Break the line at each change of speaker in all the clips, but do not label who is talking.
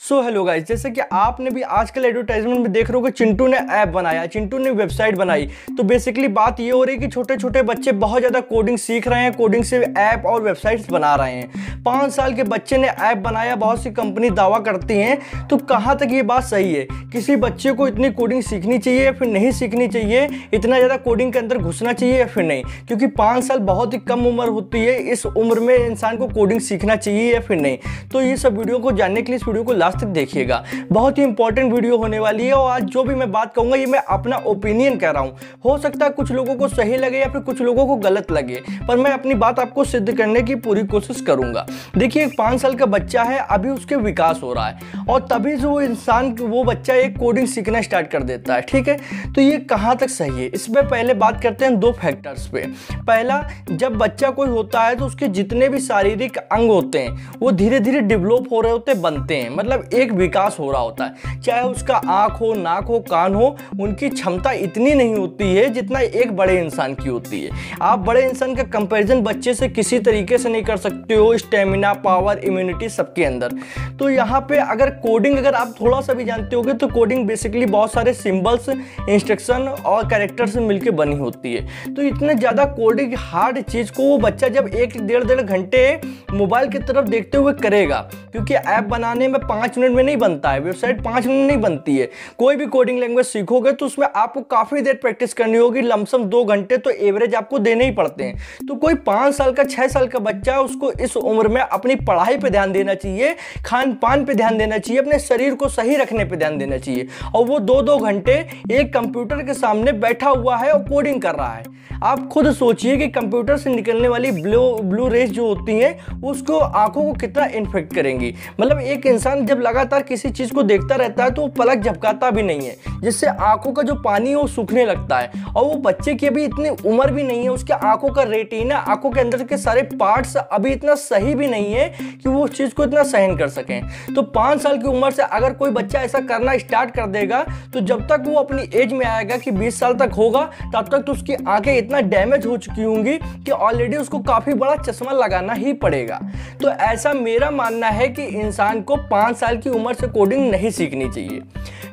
Hello guys, जैसे कि आपने भी आजकल एडवर्टाइजमेंट में देख रहे हो कि चिंटू ने ऐप बनाया, चिंटू ने वेबसाइट बनाई। तो बेसिकली बात ये हो रही है कि छोटे छोटे बच्चे बहुत ज़्यादा कोडिंग सीख रहे हैं, कोडिंग से ऐप और वेबसाइट्स बना रहे हैं। 5 साल के बच्चे ने ऐप बनाया, बहुत सी कंपनी दावा करती हैं। तो कहाँ तक ये बात सही है? किसी बच्चे को इतनी कोडिंग सीखनी चाहिए या फिर नहीं सीखनी चाहिए? इतना ज़्यादा कोडिंग के अंदर घुसना चाहिए या फिर नहीं? क्योंकि 5 साल बहुत ही कम उम्र होती है, इस उम्र में इंसान को कोडिंग सीखना चाहिए या फिर नहीं? तो ये सब वीडियो को जानने के लिए इस वीडियो को लास्ट तक देखिएगा। बहुत ही इंपॉर्टेंट वीडियो होने वाली है और आज जो भी मैं बात कहूंगा ये मैं अपना ओपिनियन कह रहा हूं। हो सकता है कुछ लोगों को सही लगे या फिर कुछ लोगों को गलत लगे, पर मैं अपनी बात आपको सिद्ध करने की पूरी कोशिश करूंगा। देखिए, एक 5 साल का बच्चा है, अभी उसके विकास हो रहा है और तभी जो इंसान वो बच्चा एक कोडिंग सीखना स्टार्ट कर देता है। ठीक है, तो ये कहाँ तक सही है? इसमें पहले बात करते हैं 2 फैक्टर्स पे। पहला, जब बच्चा कोई होता है तो उसके जितने भी शारीरिक अंग होते हैं वो धीरे धीरे डेवलप हो रहे होते, बनते हैं, मतलब एक विकास हो रहा होता है। चाहे उसका आंख हो, नाक हो, कान हो, उनकी क्षमता इतनी नहीं होती है जितना एक बड़े इंसान की होती है। आप बड़े इंसान का कंपैरिजन बच्चे से किसी तरीके से नहीं कर सकते हो, स्टेमिना, पावर, इम्यूनिटी सबके अंदर। तो यहाँ पे अगर कोडिंग अगर आप थोड़ा सा भी जानते होगे तो कोडिंग बेसिकली बहुत सारे सिंबल्स, इंस्ट्रक्शन और कैरेक्टर से मिलकर बनी होती है। तो इतने ज़्यादा कोडिंग हार्ड चीज़ को वो बच्चा जब 1-1.5 घंटे मोबाइल की तरफ देखते हुए करेगा, क्योंकि ऐप बनाने में 5 मिनट में नहीं बनता है, वेबसाइट 5 मिनट में नहीं बनती है। कोई भी कोडिंग लैंग्वेज सीखोगे तो उसमें आपको काफ़ी देर प्रैक्टिस करनी होगी, लमसम 2 घंटे तो एवरेज आपको देने ही पड़ते हैं। तो कोई 5 साल का, 6 साल का बच्चा है, उसको इस उम्र में अपनी पढ़ाई पे ध्यान देना चाहिए, खान पान पे ध्यान देना चाहिए, अपने शरीर को सही रखने पे ध्यान देना चाहिए। और वो 2-2 घंटे एक कंप्यूटर के सामने बैठा हुआ है और कोडिंग कर रहा है। आप खुद सोचिए कि कंप्यूटर से निकलने वाली ब्लू रेज जो होती हैं उसको आंखों को कितना इन्फेक्ट करेंगी। मतलब एक इंसान जब लगातार किसी चीज़ को देखता रहता है तो वो पलक झपकाता भी नहीं है, जिससे आंखों का जो पानी है वो सूखने लगता है। और वो बच्चे की अभी इतनी उम्र भी नहीं है, उसके आंखों का रेटिना, आंखों के अंदर के सारे पार्ट्स अभी इतना सही भी नहीं है कि वो उस चीज़ को इतना सहन कर सकें। तो 5 साल की उम्र से अगर कोई बच्चा ऐसा करना स्टार्ट कर देगा तो जब तक वो अपनी एज में आएगा कि 20 साल तक होगा, तब तक तो उसकी आंखें इतना डैमेज हो चुकी होंगी कि ऑलरेडी उसको काफ़ी बड़ा चश्मा लगाना ही पड़ेगा। तो ऐसा मेरा मानना है कि इंसान को 5 साल की उम्र से कोडिंग नहीं सीखनी चाहिए।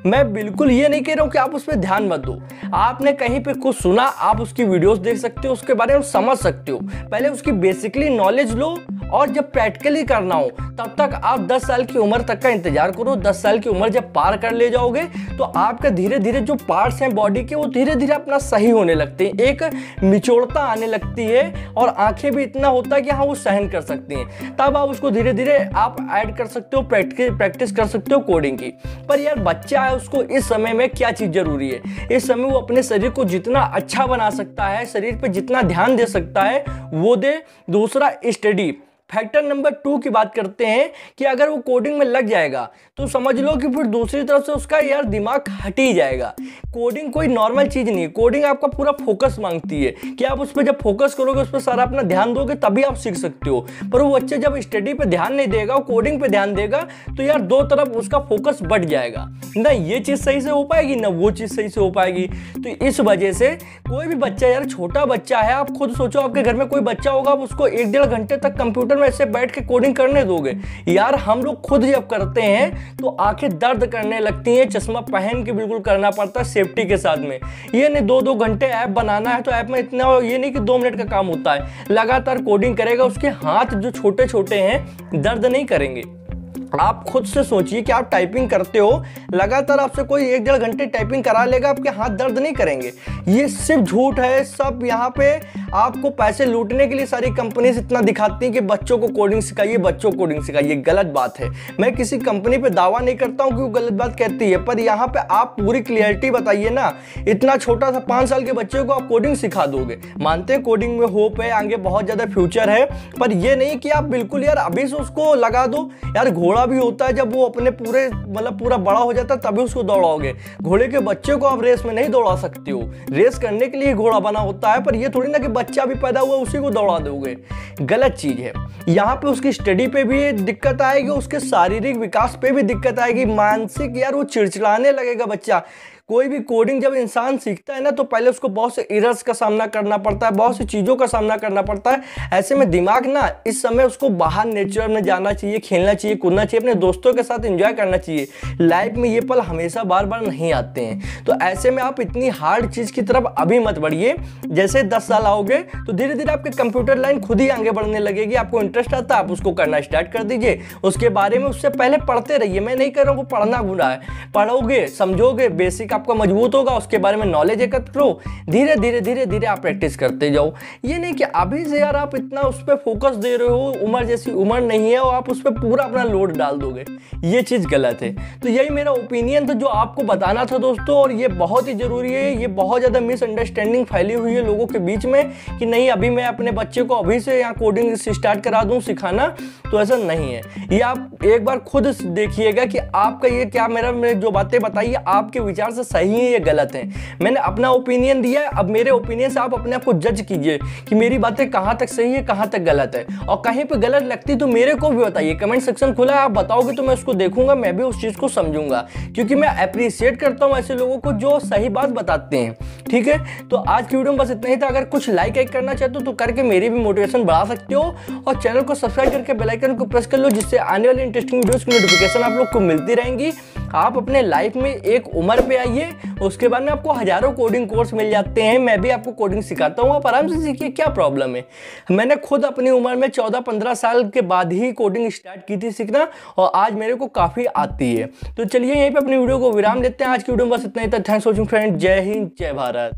मैं बिल्कुल ये नहीं कह रहा हूँ कि आप उस पर ध्यान मत दो। आपने कहीं पे कुछ सुना, आप उसकी वीडियोस देख सकते हो, उसके बारे में समझ सकते हो। पहले उसकी बेसिकली नॉलेज लो और जब प्रैक्टिकली करना हो तब तक आप 10 साल की उम्र तक का इंतजार करो। 10 साल की उम्र जब पार कर ले जाओगे तो आपका धीरे धीरे जो पार्ट्स हैं बॉडी के वो धीरे धीरे अपना सही होने लगते हैं, एक मिचोड़ता आने लगती है और आंखें भी इतना होता है कि हाँ वो सहन कर सकती हैं। तब आप उसको धीरे धीरे आप ऐड कर सकते हो, प्रैक्टिस कर सकते हो कोडिंग की। पर यार बच्चा है, उसको इस समय में क्या चीज़ जरूरी है? इस समय वो अपने शरीर को जितना अच्छा बना सकता है, शरीर पर जितना ध्यान दे सकता है वो दे। दूसरा, स्टडी। फैक्टर नंबर 2 की बात करते हैं कि अगर वो कोडिंग में लग जाएगा तो समझ लो कि फिर दूसरी तरफ से उसका यार दिमाग हट ही जाएगा। कोडिंग कोई नॉर्मल चीज़ नहीं है, कोडिंग आपका पूरा फोकस मांगती है कि आप उस पर जब फोकस करोगे, उस पर सारा अपना ध्यान दोगे तभी आप सीख सकते हो। पर वो बच्चे जब स्टडी पे ध्यान नहीं देगा, कोडिंग पे ध्यान देगा, तो यार 2 तरफ उसका फोकस बढ़ जाएगा, ना ये चीज़ सही से हो पाएगी ना वो चीज़ सही से हो पाएगी। तो इस वजह से कोई भी बच्चा, यार छोटा बच्चा है, आप खुद सोचो आपके घर में कोई बच्चा होगा, आप उसको 1-1.5 घंटे तक कंप्यूटर में ऐसे बैठ के कोडिंग करने दोगे? यार हम लोग खुद जब करते हैं तो आंखें दर्द करने लगती हैं, चश्मा पहन के बिल्कुल करना पड़ता है सेफ्टी के साथ में। ये नहीं 2-2 घंटे ऐप बनाना है तो ऐप में इतना ये नहीं कि 2 मिनट का काम होता है, लगातार कोडिंग करेगा, उसके हाथ जो छोटे छोटे हैं दर्द नहीं करेंगे। आप खुद से सोचिए कि आप टाइपिंग करते हो, लगातार आपसे कोई 1-1.5 घंटे टाइपिंग करा लेगा, आपके हाथ दर्द नहीं करेंगे? ये सिर्फ झूठ है सब। यहाँ पे आपको पैसे लूटने के लिए सारी कंपनीज इतना दिखाती हैं कि बच्चों को कोडिंग सिखाइए, बच्चों को कोडिंग सिखाइए। गलत बात है। मैं किसी कंपनी पे दावा नहीं करता हूँ कि वो गलत बात कहती है, पर यहाँ पे आप पूरी क्लियरिटी बताइए ना। इतना छोटा सा 5 साल के बच्चे को आप कोडिंग सिखा दोगे? मानते हैं कोडिंग में होप है, आगे बहुत ज़्यादा फ्यूचर है, पर ये नहीं कि आप बिल्कुल यार अभी से उसको लगा दो। यार घोड़ा भी होता है जब वो अपने पूरे मतलब पूरा बड़ा हो जाता है तभी उसको दौड़ाओगे। घोड़े के बच्चे को आप रेस में नहीं दौड़ा सकते हो, रेस करने के लिए घोड़ा बना होता है, पर ये थोड़ी ना कि बच्चा भी पैदा हुआ उसी को दौड़ा दोगे। गलत चीज है। यहाँ पे उसकी स्टडी पे भी दिक्कत आएगी, उसके शारीरिक विकास पे भी दिक्कत आएगी, मानसिक, यार वो चिड़चिड़ाने लगेगा बच्चा। कोई भी कोडिंग जब इंसान सीखता है ना तो पहले उसको बहुत से एरर्स का सामना करना पड़ता है, बहुत सी चीज़ों का सामना करना पड़ता है। ऐसे में दिमाग ना इस समय उसको बाहर नेचर में जाना चाहिए, खेलना चाहिए, कूदना चाहिए, अपने दोस्तों के साथ एंजॉय करना चाहिए। लाइफ में ये पल हमेशा बार बार नहीं आते हैं। तो ऐसे में आप इतनी हार्ड चीज़ की तरफ अभी मत बढ़िए। जैसे 10 साल आओगे तो धीरे धीरे आपके कंप्यूटर लाइन खुद ही आगे बढ़ने लगेगी। आपको इंटरेस्ट आता है, आप उसको करना स्टार्ट कर दीजिए। उसके बारे में उससे पहले पढ़ते रहिए। मैं नहीं कह रहा हूँ कि पढ़ना बुरा है, पढ़ोगे, समझोगे, बेसिक आपका मजबूत होगा, उसके बारे में नॉलेज एकत्र करो, धीरे धीरे धीरे धीरे आप प्रैक्टिस करते जाओ। ये नहीं कि अभी से यार आप इतना उस पर फोकस दे रहे हो, उम्र जैसी उम्र नहीं है और आप उस पर पूरा अपना लोड डाल दोगे, ये चीज़ गलत है। तो यही मेरा ओपिनियन था जो आपको बताना था दोस्तों, और ये बहुत ही ज़रूरी है। ये बहुत ज़्यादा मिसअंडरस्टैंडिंग फैली हुई है लोगों के बीच में कि नहीं अभी मैं अपने बच्चे को अभी से यहाँ कोडिंग स्टार्ट करा दूँ सिखाना, तो ऐसा नहीं है। ये आप एक बार खुद देखिएगा कि आपका ये क्या मैंने जो बातें बताई है आपके विचार से सही है या गलत है। मैंने अपना ओपिनियन दिया है, अब मेरे ओपिनियन से आप अपने आप को जज कीजिए कि मेरी बातें कहाँ तक सही है, कहाँ तक गलत है। और कहीं पे गलत लगती तो मेरे को भी बताइए, कमेंट सेक्शन खुला है, आप बताओगे तो मैं उसको देखूंगा, मैं भी उस चीज़ को समझूंगा, क्योंकि मैं अप्रिशिएट करता हूँ ऐसे लोगों को जो सही बात बताते हैं। ठीक है, तो आज की वीडियो में बस इतना ही था। अगर कुछ लाइक करना चाहते हो तो करके मेरी भी मोटिवेशन बढ़ा सकते हो, और चैनल को सब्सक्राइब करके बेल आइकन को प्रेस कर लो, जिससे आने वाली इंटरेस्टिंग वीडियोस की नोटिफिकेशन आप लोग को मिलती रहेंगी। आप अपने लाइफ में एक उम्र पे आइए, उसके बाद में आपको हजारों कोडिंग कोर्स मिल जाते हैं। मैं भी आपको कोडिंग सिखाता हूँ, आप आराम से सीखिए, क्या प्रॉब्लम है। मैंने खुद अपनी उम्र में 14-15 साल के बाद ही कोडिंग स्टार्ट की थी सीखना, और आज मेरे को काफ़ी आती है। तो चलिए यहीं पे अपनी वीडियो को विराम देते हैं। आज की वीडियो में बस इतना ही था। Thanks for watching friend. जय हिंद, जय भारत।